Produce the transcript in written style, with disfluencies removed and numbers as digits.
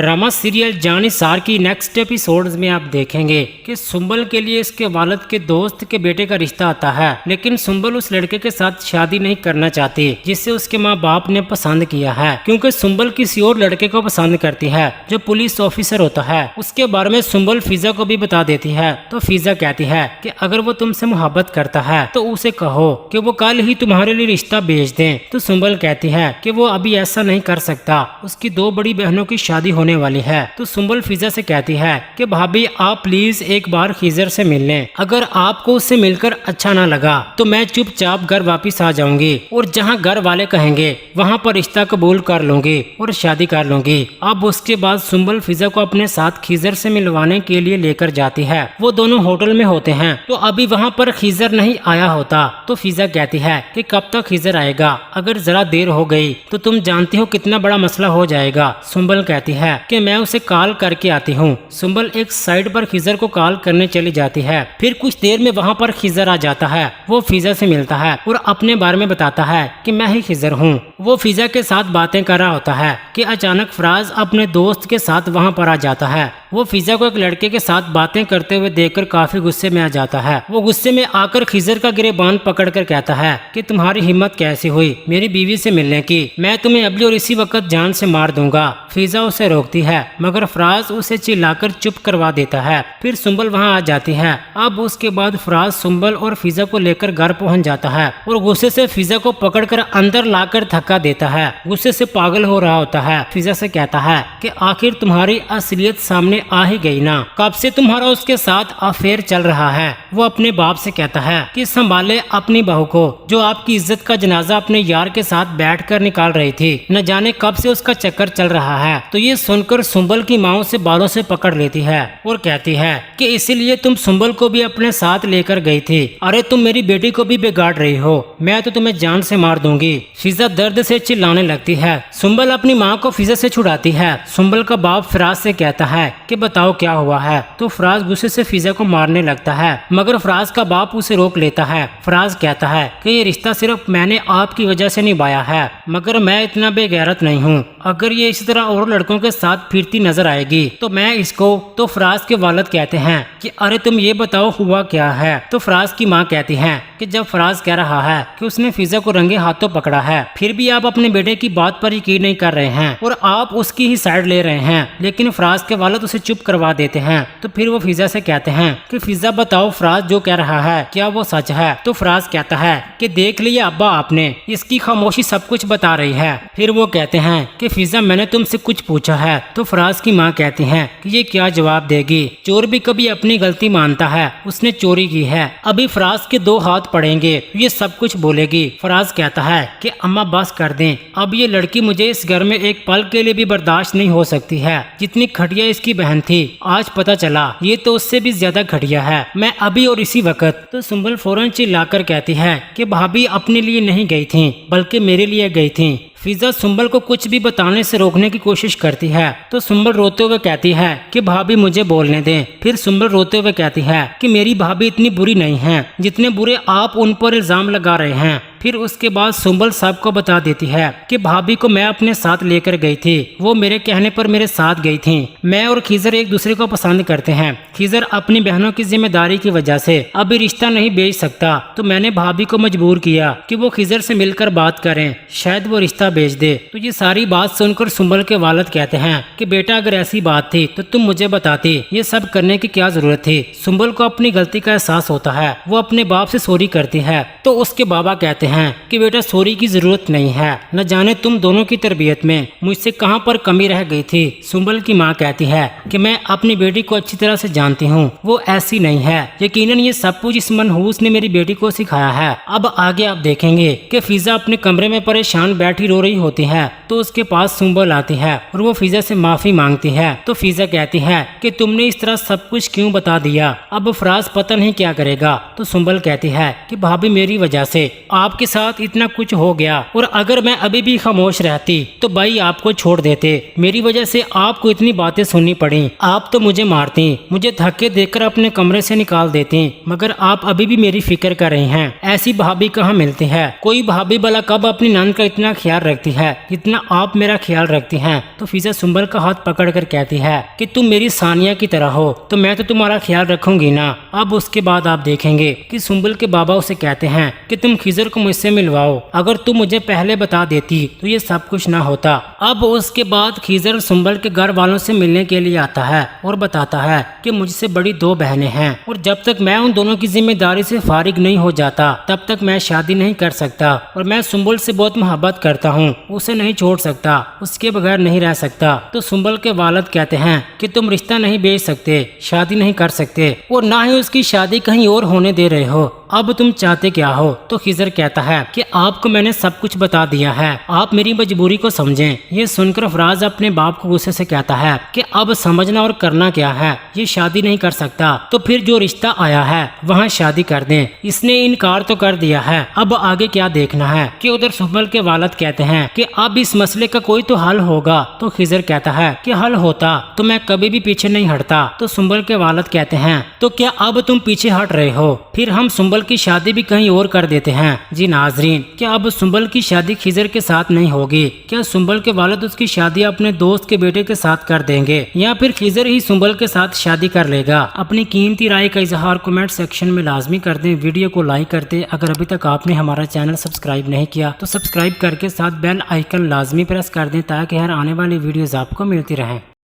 Drama serial जान निसार की next episodes में आप देखेंगे कि सुंबल के लिए इसके वालिद के दोस्त के बेटे का रिश्ता आता है, लेकिन सुंबल उस लड़के के साथ शादी नहीं करना चाहती जिसे उसके माँ बाप ने पसंद किया है, क्योंकि सुंबल किसी और लड़के को पसंद करती है जो पुलिस ऑफिसर होता है। उसके बारे में सुंबल फिजा को भी बता देती है, तो फिजा कहती है कि अगर वो तुमसे मोहब्बत करता है तो उसे कहो कि वो कल ही तुम्हारे लिए रिश्ता भेज दे। तो सुंबल कहती है कि वो अभी ऐसा नहीं कर सकता, उसकी दो बड़ी बहनों की शादी होने वाली है। तो सुंबल फिजा से कहती है कि भाभी आप प्लीज एक बार खिजर से मिल लें, अगर आपको उससे मिलकर अच्छा ना लगा तो मैं चुपचाप घर वापस आ जाऊंगी और जहां घर वाले कहेंगे वहां पर रिश्ता कबूल कर लूंगी और शादी कर लूंगी। अब उसके बाद सुंबल फिजा को अपने साथ खिजर से मिलवाने के लिए लेकर जाती है। वो दोनों होटल में होते हैं, तो अभी वहाँ पर खिजर नहीं आया होता। तो फिजा कहती है कि कब तक खिजर आएगा, अगर जरा देर हो गई तो तुम जानती हो कितना बड़ा मसला हो जाएगा। सुंबल कहती है कि मैं उसे कॉल करके आती हूँ। सुंबल एक साइड पर खिजर को कॉल करने चली जाती है। फिर कुछ देर में वहाँ पर खिजर आ जाता है। वो फिजा से मिलता है और अपने बारे में बताता है कि मैं ही खिजर हूँ। वो फिजा के साथ बातें कर रहा होता है कि अचानक फराज अपने दोस्त के साथ वहाँ पर आ जाता है। वो फिजा को एक लड़के के साथ बातें करते हुए देखकर काफी गुस्से में आ जाता है। वो गुस्से में आकर खिजर का गिरेबान पकड़कर कहता है कि तुम्हारी हिम्मत कैसी हुई मेरी बीवी से मिलने की, मैं तुम्हें अभी और इसी वक्त जान से मार दूंगा। फिजा उसे रोकती है मगर फराज उसे चिल्लाकर चुप करवा देता है। फिर सुंबल वहाँ आ जाती है। अब उसके बाद फराज सुंबल और फिजा को लेकर घर पहुँच जाता है और गुस्से से फिजा को पकड़कर अंदर लाकर धक्का देता है। गुस्से से पागल हो रहा होता है। फिजा से कहता है कि आखिर तुम्हारी असलियत सामने आ ही गई ना, कब से तुम्हारा उसके साथ अफेयर चल रहा है। वो अपने बाप से कहता है कि संभाले अपनी बहू को, जो आपकी इज्जत का जनाजा अपने यार के साथ बैठकर निकाल रही थी, न जाने कब से उसका चक्कर चल रहा है। तो ये सुनकर सुंबल की माँ उसे बालों से पकड़ लेती है और कहती है कि इसीलिए तुम सुंबल को भी अपने साथ लेकर गई थी। अरे तुम मेरी बेटी को भी बिगाड़ रही हो, मैं तो तुम्हें जान से मार दूंगी। फिजा दर्द से चिल्लाने लगती है। सुंबल अपनी माँ को फिजा से छुड़ाती है। सुंबल का बाप फराज से कहता है कि बताओ क्या हुआ है। तो फराज गुस्से से फिजा को मारने लगता है, मगर फराज का बाप उसे रोक लेता है। फराज कहता है कि ये रिश्ता सिर्फ मैंने आपकी वजह से निभाया है, मगर मैं इतना बेगैरत नहीं हूँ। अगर ये इसी तरह और लड़कों के साथ फिरती नजर आएगी तो मैं इसको। तो फराज के वालिद कहते हैं कि अरे तुम ये बताओ हुआ क्या है। तो फराज की माँ कहती है कि जब फराज कह रहा है कि उसने फिजा को रंगे हाथों पकड़ा है, फिर भी आप अपने बेटे की बात पर यकीन नहीं कर रहे हैं और आप उसकी ही साइड ले रहे हैं। लेकिन फराज के वालिद उसे चुप करवा देते हैं। तो फिर वो फिजा से कहते हैं कि फिजा बताओ फराज जो कह रहा है क्या वो सच है। तो फराज कहता है कि देख लिया अब्बा आपने, इसकी खामोशी सब कुछ बता रही है। फिर वो कहते हैं कि फिजा मैंने तुमसे कुछ पूछा है। तो फराज की माँ कहती है कि ये क्या जवाब देगी, चोर भी कभी अपनी गलती मानता है, उसने चोरी की है। अभी फराज के दो हाथ पड़ेंगे, ये सब कुछ बोलेगी। फराज कहता है कि अम्मा बस कर दें, अब ये लड़की मुझे इस घर में एक पल के लिए भी बर्दाश्त नहीं हो सकती है। जितनी घटिया इसकी बहन थी आज पता चला ये तो उससे भी ज्यादा घटिया है, मैं अभी और इसी वक्त। तो सुंबल फौरन चिल्लाकर कहती है कि भाभी अपने लिए नहीं गई थी बल्कि मेरे लिए गई थी। फिजा सुंबल को कुछ भी बताने से रोकने की कोशिश करती है। तो सुंबल रोते हुए कहती है कि भाभी मुझे बोलने दें। फिर सुंबल रोते हुए कहती है कि मेरी भाभी इतनी बुरी नहीं है जितने बुरे आप उन पर इल्जाम लगा रहे हैं। फिर उसके बाद सुंबल सबको बता देती है कि भाभी को मैं अपने साथ लेकर गई थी, वो मेरे कहने पर मेरे साथ गई थी। मैं और खिजर एक दूसरे को पसंद करते हैं। खिजर अपनी बहनों की जिम्मेदारी की वजह से अभी रिश्ता नहीं भेज सकता, तो मैंने भाभी को मजबूर किया कि वो खिजर से मिलकर बात करें, शायद वो रिश्ता भेज दे। तो ये सारी बात सुनकर सुंबल के वालिद कहते हैं कि बेटा अगर ऐसी बात थी तो तुम मुझे बताती, ये सब करने की क्या जरूरत थी। सुंबल को अपनी गलती का एहसास होता है। वो अपने बाप से सॉरी करती है। तो उसके बाबा कहते हैं कि बेटा सॉरी की जरूरत नहीं है, न जाने तुम दोनों की तरबियत में मुझसे कहां पर कमी रह गई थी। सुंबल की माँ कहती है कि मैं अपनी बेटी को अच्छी तरह से जानती हूँ, वो ऐसी नहीं है। यकीनन ये सब कुछ इस मनहूस ने मेरी बेटी को सिखाया है। अब आगे आप देखेंगे कि फिजा अपने कमरे में परेशान बैठी रो रही होती है। तो उसके पास सुंबल आती है और वो फिजा से माफी मांगती है। तो फिजा कहती है कि तुमने इस तरह सब कुछ क्यों बता दिया, अब फराज पता नहीं क्या करेगा। तो सुंबल कहती है कि भाभी मेरी वजह से आपके साथ इतना कुछ हो गया, और अगर मैं अभी भी खामोश रहती तो भाई आपको छोड़ देते। मेरी वजह से आपको इतनी बातें सुननी पड़ी, आप तो मुझे मारती, मुझे धक्के देकर अपने कमरे से निकाल देती, मगर आप अभी भी मेरी फिक्र कर रही हैं। ऐसी भाभी कहाँ मिलती है, कोई भाभी भला कब अपनी नंद का इतना ख्याल रखती है जितना आप मेरा ख्याल रखती हैं। तो फिजा सुंबल का हाथ पकड़ कर कहती है कि तुम मेरी सानिया की तरह हो तो मैं तो तुम्हारा ख्याल रखूंगी ना। अब उसके बाद आप देखेंगे कि सुंबल के बाबा उसे कहते हैं कि तुम खिजर को मुझसे मिलवाओ, अगर तुम मुझे पहले बता देती तो ये सब कुछ ना होता। अब उसके बाद खिजर सुंबल के घर वालों से मिलने के लिए आता है और बताता है कि मुझसे बड़ी 2 बहनें हैं और जब तक मैं उन दोनों की जिम्मेदारी से फारिग नहीं हो जाता तब तक मैं शादी नहीं कर सकता और मैं सुंबल से बहुत मोहब्बत करता हूँ, उसे नहीं छोड़ सकता, उसके बगैर नहीं रह सकता। तो सुंबल के वालिद कहते हैं कि तुम रिश्ता नहीं बेच सकते, शादी नहीं कर सकते और ना ही उसकी शादी कहीं और होने दे रहे हो। अब तुम चाहते क्या हो? तो खिजर कहता है कि आपको मैंने सब कुछ बता दिया है, आप मेरी मजबूरी को समझें। ये सुनकर फराज अपने बाप को गुस्से से कहता है कि अब समझना और करना क्या है, ये शादी नहीं कर सकता तो फिर जो रिश्ता आया है वहाँ शादी कर दें। इसने इनकार तो कर दिया है, अब आगे क्या देखना है। कि उधर सुंबल के वालिद कहते हैं कि अब इस मसले का कोई तो हल होगा। तो खिजर कहता है कि हल होता तो मैं कभी भी पीछे नहीं हटता। तो सुंबल के वालिद कहते हैं तो क्या अब तुम पीछे हट रहे हो? फिर हम सुंबल की शादी भी कहीं और कर देते हैं। जी नाजरीन, क्या अब सुंबल की शादी खिजर के साथ नहीं होगी? क्या सुंबल के वालिद उसकी शादी अपने दोस्त के बेटे के साथ कर देंगे या फिर खिजर ही सुंबल के साथ शादी कर लेगा? अपनी कीमती राय का इजहार कमेंट सेक्शन में लाजमी कर दें, वीडियो को लाइक कर दें। अगर अभी तक आपने हमारा चैनल सब्सक्राइब नहीं किया तो सब्सक्राइब करके साथ बेल आइकन लाजमी प्रेस कर दें ताकि हर आने वाली वीडियोस आपको मिलती रहें।